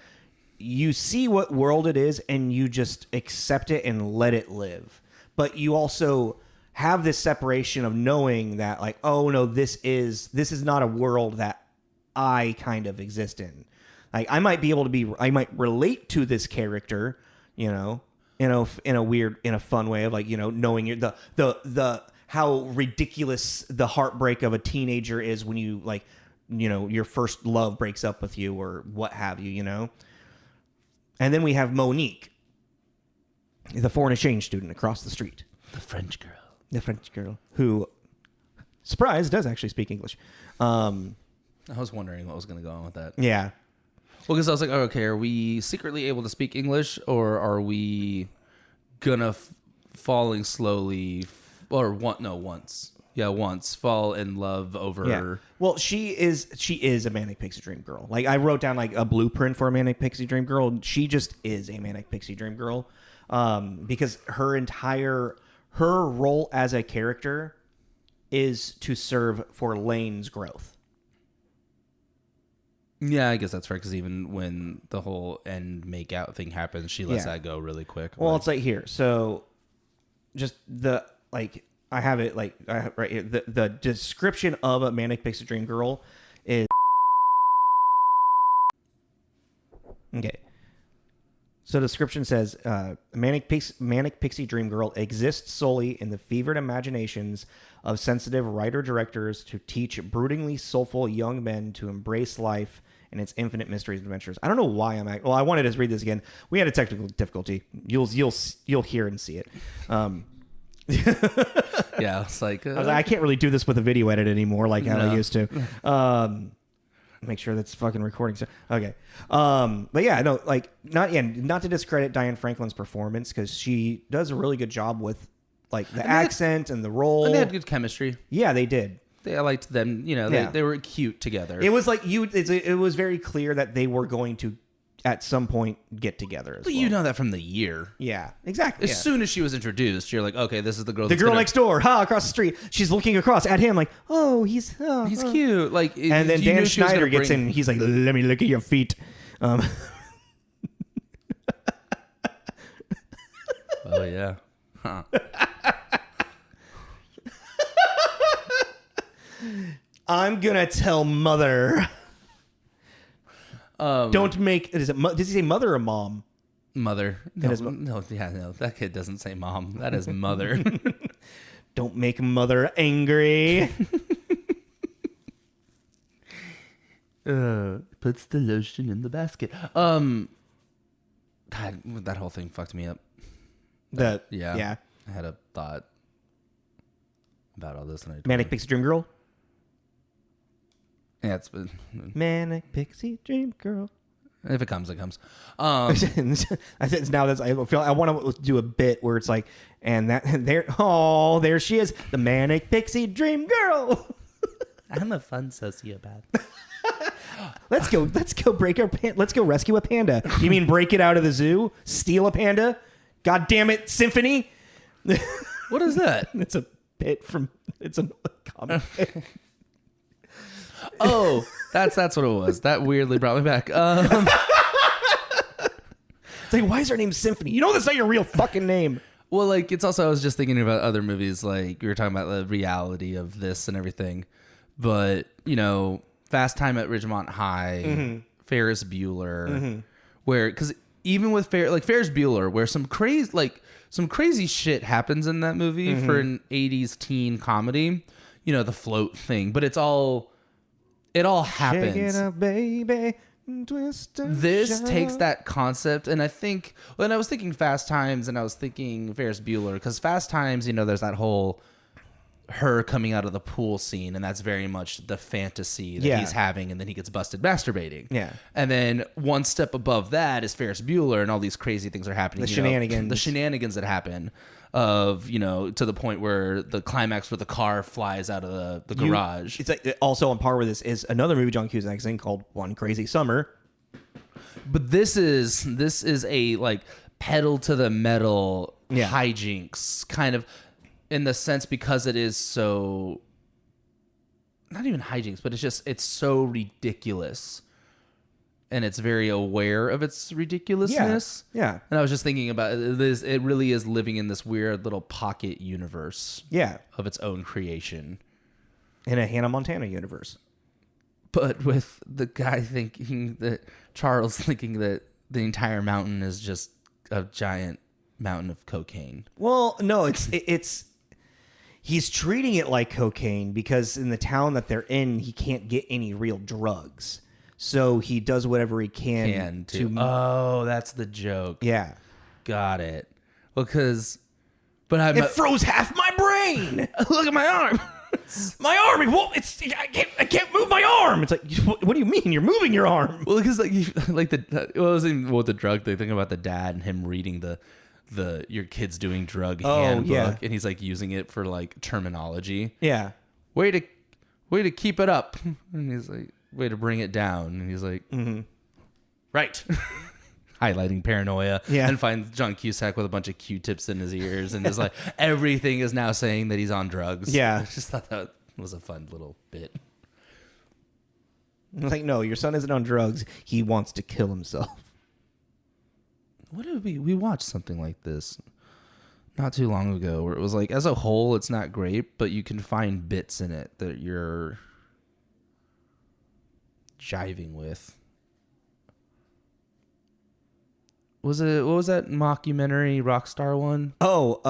you see what world it is and you just accept it and let it live. But you also have this separation of knowing that like, oh no, this is not a world that I kind of exist in. Like I might relate to this character, you know, in a fun way of like, you know, knowing the how ridiculous the heartbreak of a teenager is when you like, you know, your first love breaks up with you or what have you, you know. And then we have Monique, the foreign exchange student across the street. The French girl who, surprise, does actually speak English. I was wondering what was going to go on with that. Yeah. Well, because I was like, oh, okay, are we secretly able to speak English or are we going to falling slowly or once. Yeah, once fall in love over. Yeah. Well, she is a manic pixie dream girl. Like I wrote down like a blueprint for a manic pixie dream girl. She just is a manic pixie dream girl, because her role as a character is to serve for Lane's growth. Yeah, I guess that's fair, because even when the whole end make out thing happens, she lets that go really quick. Well, it's like here. So just I have it right here. The description of a manic pixie dream girl is okay. So the description says, manic pixie dream girl exists solely in the fevered imaginations of sensitive writer-directors to teach broodingly soulful young men to embrace life and its infinite mysteries and adventures. I don't know why well, I wanted to read this again. We had a technical difficulty. You'll hear and see it. Yeah, it's like, I was like, I can't really do this with a video edit anymore like how I used to. Make sure that's fucking recording. So, okay. But yeah, no, like not to discredit Diane Franklin's performance, because she does a really good job with like the accent and the role. And they had good chemistry. Yeah, they did. I liked them. You know, they were cute together. It was like it was very clear that they were going to at some point get together as but well. You know that from the year. Yeah, exactly. As soon as she was introduced, you're like, okay, this is the girl. The girl next door, across the street. She's looking across at him like, oh, he's cute. Like, and then Dan Schneider gets in. He's like, let me look at your feet. Oh yeah. Huh. I'm gonna tell mother. Don't make. Does he say mother or mom? Mother. No, that kid doesn't say mom. That is mother. Don't make mother angry. Puts the lotion in the basket. God, that whole thing fucked me up. Yeah. I had a thought about all this. And Manic Pixie Dream Girl. Yeah, it's Manic Pixie Dream Girl. If it comes, it comes. I want to do a bit where it's like, and there she is, the Manic Pixie Dream Girl. I'm a fun sociopath. Let's go let's go rescue a panda. You mean break it out of the zoo? Steal a panda? God damn it, Symphony. What is that? It's a comic bit. Oh, that's what it was. That weirdly brought me back. It's like, why is her name Symphony? You know that's not your real fucking name. Well, like, it's also, I was just thinking about other movies, like, we were talking about the reality of this and everything. But, you know, Fast Time at Ridgemont High, Ferris Bueller, where, because even with Ferris Bueller, where some crazy shit happens in that movie for an 80s teen comedy, you know, the float thing, but it all happens. Shake it up, baby. Twist and This shout. takes that concept, and I think when I was thinking Fast Times and I was thinking Ferris Bueller, because Fast Times, you know, there's that whole her coming out of the pool scene, and that's very much the fantasy that he's having, and then he gets busted masturbating. Yeah. And then one step above that is Ferris Bueller, and all these crazy things are happening. The shenanigans that happen. Of, you know, to the point where the climax where the car flies out of the garage. It's like also on par with this is another movie John Cusack's in called One Crazy Summer. But this is a like pedal to the metal hijinks kind of, in the sense, because it is so, not even hijinks, but it's so ridiculous. And it's very aware of its ridiculousness. Yeah. And I was just thinking about this. It really is living in this weird little pocket universe. Yeah. Of its own creation. In a Hannah Montana universe. But with the guy Charles thinking that the entire mountain is just a giant mountain of cocaine. Well, no, it's he's treating it like cocaine because in the town that they're in, he can't get any real drugs. So he does whatever he can to. Oh, that's the joke. Yeah. Got it. Well, it froze half my brain. Look at my arm. My arm. Well, I can't move my arm. It's like, what do you mean? You're moving your arm. Well, because the drug thing. Thinking about the dad and him reading the your kid's doing drug Oh, handbook, yeah. and he's like using it for like terminology. Yeah. Way to keep it up, and he's like, way to bring it down, and he's like, right. Highlighting paranoia, and finds John Cusack with a bunch of Q-tips in his ears, and is like, everything is now saying that he's on drugs. Yeah. I just thought that was a fun little bit. Like, no, your son isn't on drugs. He wants to kill himself. What did we watched something like this not too long ago, where it was like, as a whole, it's not great, but you can find bits in it that you're jiving with. What was that mockumentary Rockstar one? Oh,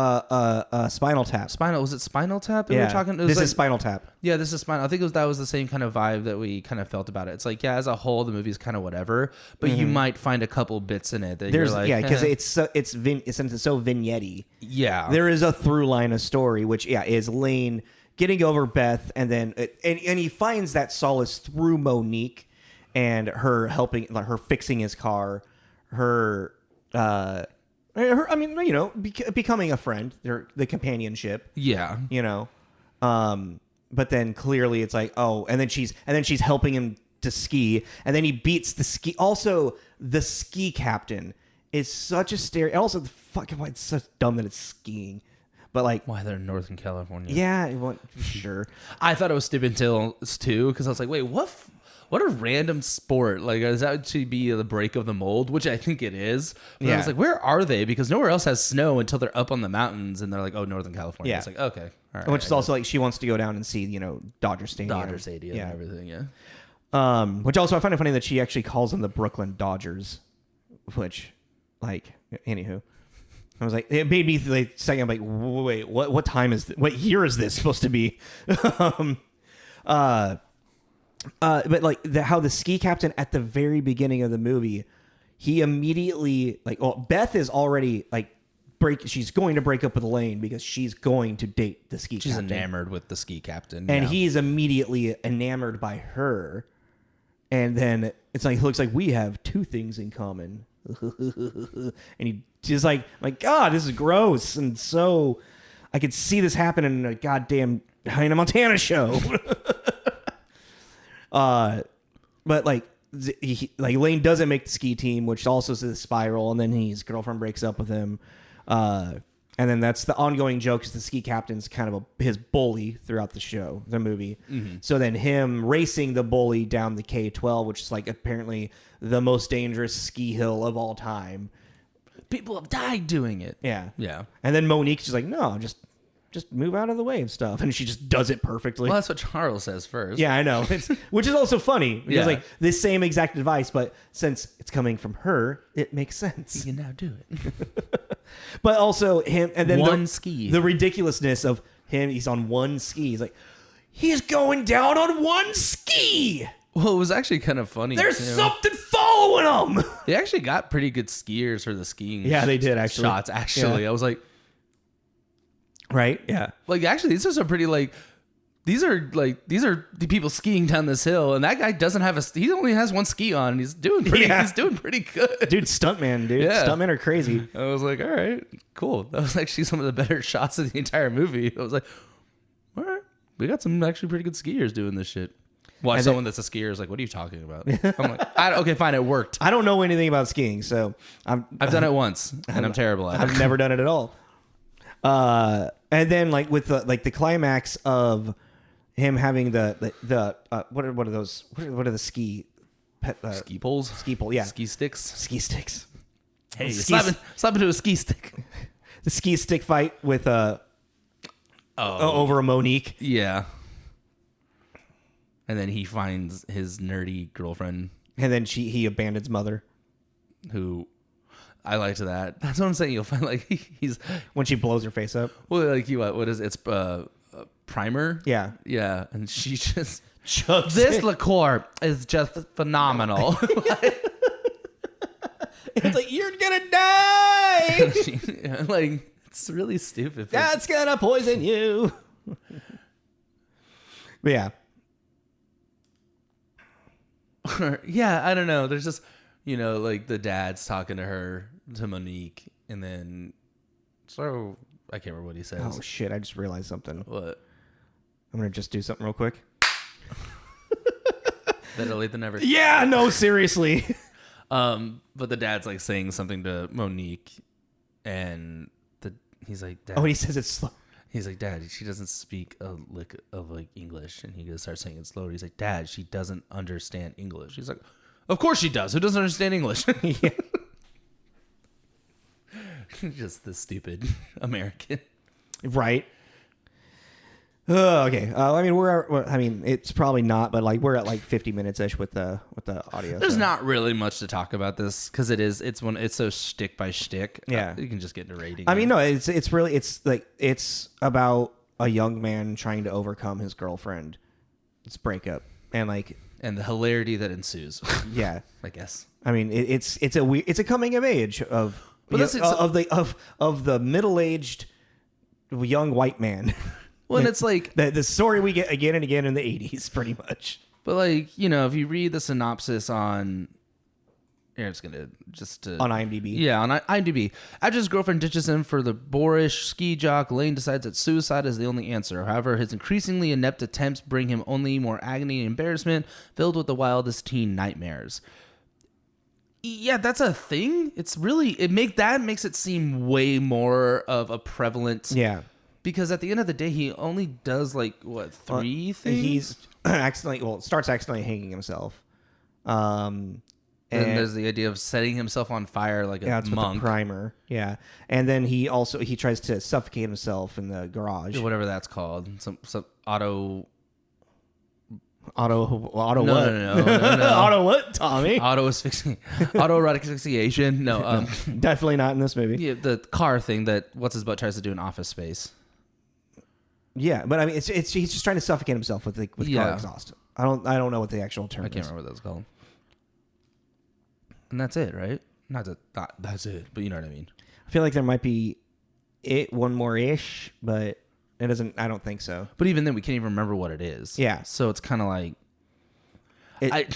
Spinal Tap. Was it Spinal Tap that Yeah. we were talking? This is Spinal Tap. Yeah, this is Spinal. I think that was the same kind of vibe that we kind of felt about it. It's like, yeah, as a whole, the movie's kind of whatever, but you might find a couple bits in it that you're like, because it's so vignette-y. Yeah, There is a through line of story, which is Lane getting over Beth, and then and he finds that solace through Monique and her helping, like her fixing his car, becoming a friend, the companionship. Yeah. But then clearly it's like, oh, and then she's helping him to ski, and then he beats the ski. Also, the ski captain is such a Also, the fucking why it's so dumb that it's skiing. But like, why they're in Northern California? Yeah, well, sure. I thought it was Stibben Tills too, because I was like, wait, what a random sport. Like, is that to be the break of the mold, which I think it is. But I was like, where are they? Because nowhere else has snow until they're up on the mountains, and they're like, oh, Northern California. Yeah. It's like, okay. All right, Which is also like she wants to go down and see, Dodger Stadium. and everything, yeah. Which also I find it funny that she actually calls them the Brooklyn Dodgers, which, like, anywho. I was like, it made me like second. I'm like, wait, what time is what year is this supposed to be? But like how the ski captain at the very beginning of the movie, he immediately Beth is already like she's going to break up with Elaine because she's going to date the ski captain. She's enamored with the ski captain. And he's immediately enamored by her. And then it's like, it looks like we have two things in common. And he just like, my God, this is gross. And so I could see this happen in a goddamn Hannah Montana show. But like Lane doesn't make the ski team, which also is a spiral. And then his girlfriend breaks up with him. And then that's the ongoing joke, is the ski captain's kind of his bully throughout the movie. Mm-hmm. So then him racing the bully down the K-12, which is like apparently the most dangerous ski hill of all time. People have died doing it. Yeah. Yeah. And then Monique's just like, no, just move out of the way and stuff. And she just does it perfectly. Well, that's what Charles says first. Yeah, I know. Which is also funny. Because like the same exact advice, but since it's coming from her, it makes sense. You can now do it. But also him, and then ski. The ridiculousness of him, he's on one ski. He's like, he's going down on one ski. Well, it was actually kind of funny. There's something following him. They actually got pretty good skiers for the skiing. Yeah, they did actually. Shots, actually. Yeah. I was like, right? Yeah. Like, actually, these are some pretty, like, these are the people skiing down this hill, and that guy doesn't have he only has one ski on, and he's doing pretty good. Dude, stuntman, dude. Yeah. Stuntmen are crazy. I was like, all right, cool. That was actually some of the better shots of the entire movie. I was like, all right, we got some actually pretty good skiers doing this shit. Watch someone that's a skier is like, what are you talking about? I'm like, okay, fine, it worked. I don't know anything about skiing, so I've done it once, and I'm terrible at it. I've never done it at all. And then like with the climax of him having the what are those? What are the ski poles? Ski pole, yeah. Ski sticks. Hey, slap into a ski stick. The ski stick fight with over a Monique. Yeah. And then he finds his nerdy girlfriend. And then he abandons mother. Who, I liked that. That's what I'm saying. You'll find like he's when she blows her face up. Well, like what is it's primer? Yeah, yeah. And she just chugs this it. liqueur is just phenomenal. It's like, you're gonna die. Like, it's really stupid. That's gonna poison you. But yeah. Yeah, I don't know. There's just, like the dad's talking to Monique, and then So I can't remember what he says. Oh shit! I just realized something. What? I'm gonna just do something real quick. Better late than never. Yeah, no, seriously. But the dad's like saying something to Monique, and he's like, Dad. Oh, he says it's slow. He's like, Dad, she doesn't speak a lick of like English, and he goes start saying it slower. He's like, Dad, she doesn't understand English. He's like, of course she does. Who doesn't understand English? Yeah. Just the stupid American, Right. Okay. I mean, it's probably not, but like we're at like 50 minutes ish with the audio. There's not really much to talk about this because it's so shtick by shtick. Yeah. You can just get into rating. I mean, no, it's about a young man trying to overcome his girlfriend. It's breakup and the hilarity that ensues. Yeah. I guess. I mean, it's a coming of age of the middle-aged young white man. Well, and it's like the story we get again and again in the 80s, pretty much. But like, you know, if you read the synopsis on, on IMDb. Yeah, on IMDb. After his girlfriend ditches him for the boorish ski jock, Lane decides that suicide is the only answer. However, his increasingly inept attempts bring him only more agony and embarrassment, filled with the wildest teen nightmares. Yeah, that's a thing. It's really makes it seem way more of a prevalent. Yeah. Because at the end of the day, he only does like three things. He's starts accidentally hanging himself. And there's the idea of setting himself on fire like a it's monk. With the primer. Yeah, and then he tries to suffocate himself in the garage. Whatever that's called. Some auto no, what? No. Auto what, Tommy? Autoerotic asphyxiation. No, definitely not in this movie. Yeah, the car thing that what's his butt tries to do in Office Space. Yeah, but I mean, he's just trying to suffocate himself with car exhaust. I don't know what the actual term is. I can't remember what that's called. And that's it, right? Not that's it, but you know what I mean. I feel like there might be one more ish, but it doesn't. I don't think so. But even then, we can't even remember what it is. Yeah. So it's kind of like,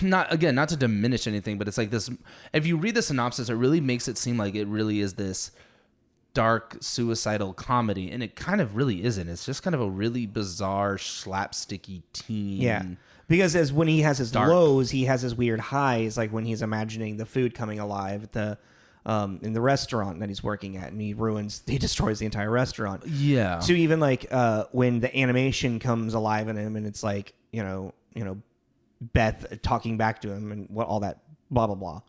not to diminish anything, but it's like this. If you read the synopsis, it really makes it seem like it really is this dark suicidal comedy, and it kind of really isn't. It's just kind of a really bizarre slapsticky teen. Yeah. Because when he has his lows, he has his weird highs, like when he's imagining the food coming alive at the in the restaurant that he's working at, and he destroys the entire restaurant. Yeah. So even like when the animation comes alive in him, and it's like you know Beth talking back to him and what all that blah blah blah.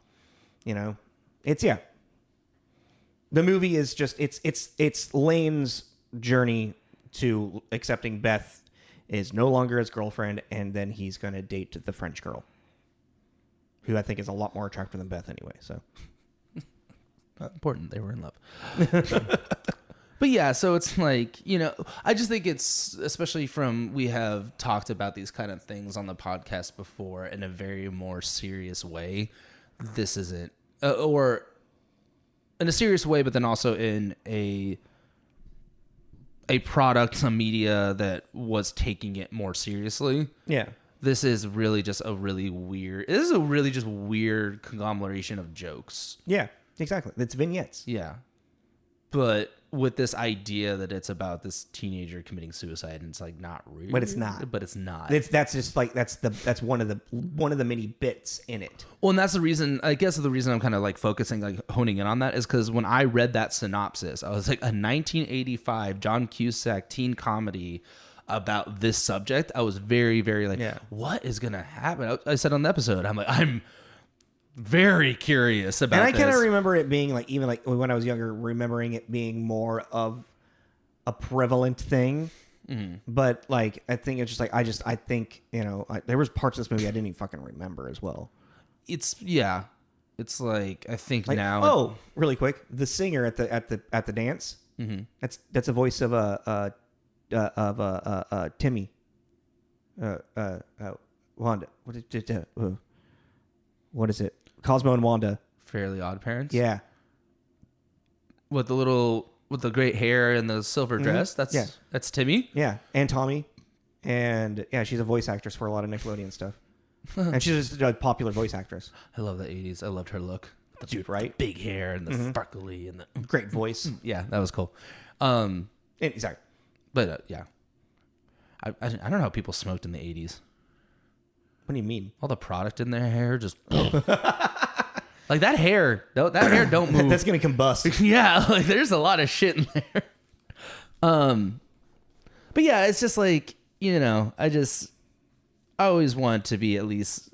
The movie is just it's Lane's journey to accepting Beth is no longer his girlfriend, and then he's going to date the French girl, who I think is a lot more attractive than Beth anyway. So not important. They were in love. But yeah, so it's like, I just think it's, especially we have talked about these kind of things on the podcast before in a very more serious way. This isn't, or in a serious way, but then also in a product, a media that was taking it more seriously. Yeah. This is really just a really weird conglomeration of jokes. Yeah, exactly. It's vignettes. Yeah. But with this idea that it's about this teenager committing suicide, and it's like not really. But it's not. That's just like that's one of the many bits in it. Well, and that's the reason. I guess the reason I'm kind of like focusing, like honing in on that, is because when I read that synopsis, I was like, a 1985 John Cusack teen comedy about this subject. I was very, very like, what is gonna happen? I said on the episode, I'm very curious about this. And I kind of remember it being like, even like when I was younger, remembering it being more of a prevalent thing. Mm-hmm. But like, I think it's just like, I think, there was parts of this movie I didn't even fucking remember as well. It's like, I think like, now. Oh, really quick. The singer at the dance. Mm-hmm. That's a voice of Timmy. Wanda. What is it? Cosmo and Wanda. Fairly Odd Parents. Yeah. With the great hair and the silver dress. Mm-hmm. That's Timmy. Yeah, and Tommy, and yeah, she's a voice actress for a lot of Nickelodeon stuff, and she's just a popular voice actress. I love the '80s. I loved her look. dude, right? Big hair and the sparkly and the Great voice. yeah, that was cool. Sorry. But yeah, I don't know how people smoked in the 80s. What do you mean? All the product in their hair just like that hair don't move. That's gonna combust. Yeah, like there's a lot of shit in there. But yeah, it's just like, you know, I always want to be at least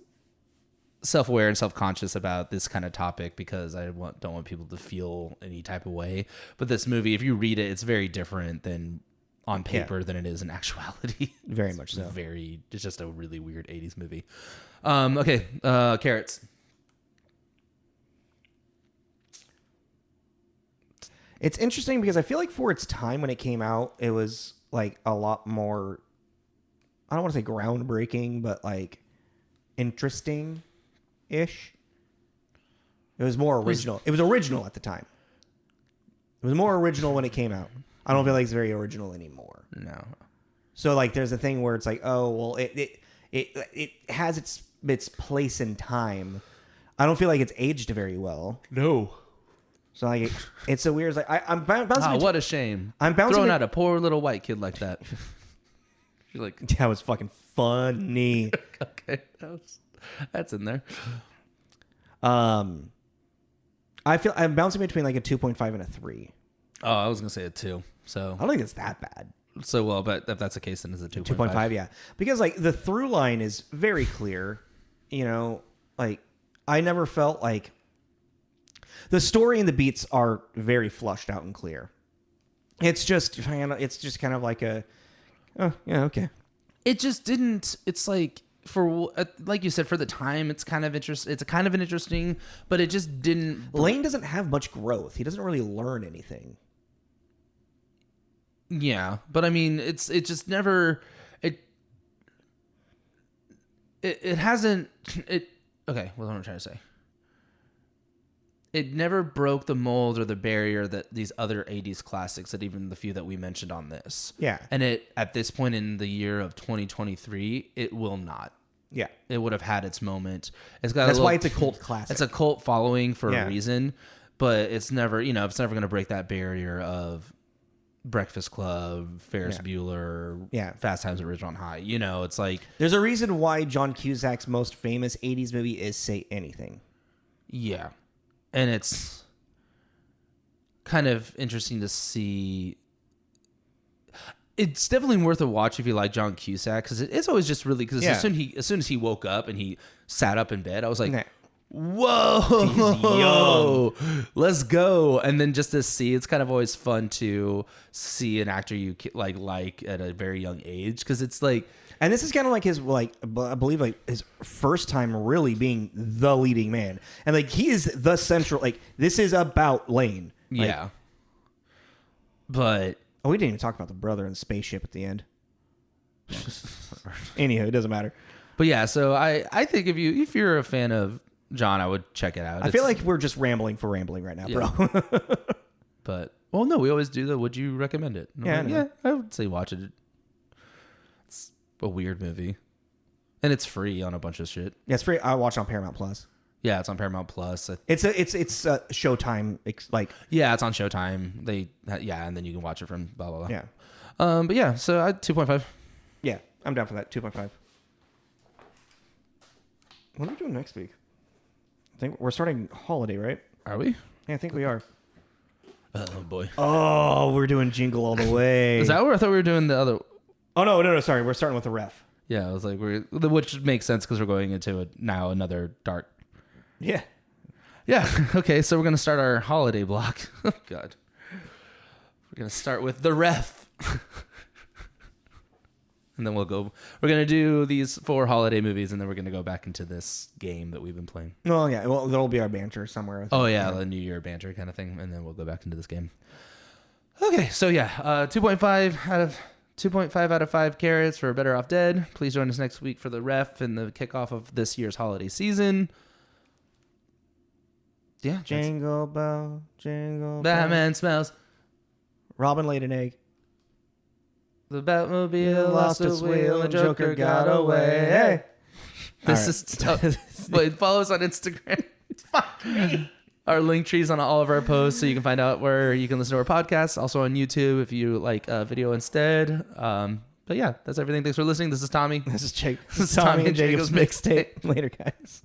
self-aware and self-conscious about this kind of topic because I don't want people to feel any type of way. But this movie, if you read it, it's very different than on paper than it is in actuality. Very much so. It's just a really weird 80s movie. Okay, carrots. It's interesting because I feel like for its time when it came out, it was like a lot more, I don't want to say groundbreaking, but like interesting-ish. It was more original. It was original at the time. It was more original when it came out. I don't feel like it's very original anymore. No. So like there's a thing where it's like, oh, well, it has its place in time. I don't feel like it's aged very well. No. So like it's a weird. Like I'm bouncing. What a shame! I'm bouncing throwing out a poor little white kid like that. You're like, that was fucking funny. Okay, that's in there. I feel I'm bouncing between like a 2.5 and a 3. Oh, I was gonna say a 2. So I don't think it's that bad. So well, but if that's the case, then it's a 2.5. 2.5, yeah. Because like the through line is very clear. You know, like I never felt like. The story and the beats are very flushed out and clear. It's just kind of like a, oh yeah, okay. It just didn't. It's like like you said, for the time, it's kind of interesting. It's kind of an interesting, but it just didn't. Lane doesn't have much growth. He doesn't really learn anything. Yeah, but I mean, it just never. It hasn't. Okay, what am I trying to say? It never broke the mold or the barrier that these other 80s classics, that even the few that we mentioned on this. Yeah. And it, at this point in the year of 2023, it will not. Yeah. It would have had its moment. That's why it's a cult classic. It's a cult following for a reason, but it's never, it's never going to break that barrier of Breakfast Club, Ferris Bueller, Fast Times at Ridgemont High. It's like... There's a reason why John Cusack's most famous 80s movie is Say Anything. Yeah. And it's kind of interesting to see. It's definitely worth a watch if you like John Cusack, because it's always just really, because as soon as he woke up and he sat up in bed, I was like, whoa, let's go. And then just to see, it's kind of always fun to see an actor you like at a very young age, because it's like. And this is kind of like his, I believe, his first time really being the leading man. And, he is the central, this is about Lane. Yeah. But... Oh, we didn't even talk about the brother in the spaceship at the end. Anyhow, it doesn't matter. But yeah, so I think if you're a fan of John, I would check it out. I feel like we're just rambling for rambling right now, bro. But, well, no, we always do the would you recommend it? Yeah, I would say watch it. A weird movie, and it's free on a bunch of shit. Yeah, it's free. I watch it on Paramount Plus. Yeah, it's on Paramount Plus. It's Showtime. Yeah, it's on Showtime. And then you can watch it from blah blah blah. Yeah. But yeah, so 2.5. Yeah, I'm down for that. 2.5. What are we doing next week? I think we're starting holiday, right? Are we? Yeah, I think we are. Oh boy. Oh, we're doing Jingle All the Way. Is that where I thought we were doing the other? Oh, no, sorry. We're starting with the ref. Yeah, I was like, which makes sense because we're going into now another dark. Yeah. Yeah. Okay, so we're going to start our holiday block. Oh, God. We're going to start with the ref. And then we're going to do these 4 holiday movies, and then we're going to go back into this game that we've been playing. Oh, yeah. Well, there'll be our banter somewhere. Oh, yeah, the New Year banter kind of thing, and then we'll go back into this game. Okay, so yeah, 2.5 out of 5 carrots for Better Off Dead. Please join us next week for the ref and the kickoff of this year's holiday season. Yeah. Jingle bell, jingle bell. Batman smells. Robin laid an egg. The Batmobile lost its wheel and Joker got away. Hey. This is tough. Wait, follow us on Instagram. Fuck me. our link trees on all of our posts, so you can find out where you can listen to our podcasts. Also on YouTube if you like video instead. But yeah, that's everything. Thanks for listening. This is Tommy. This is Tommy and Jacob's mixtape. Later, guys.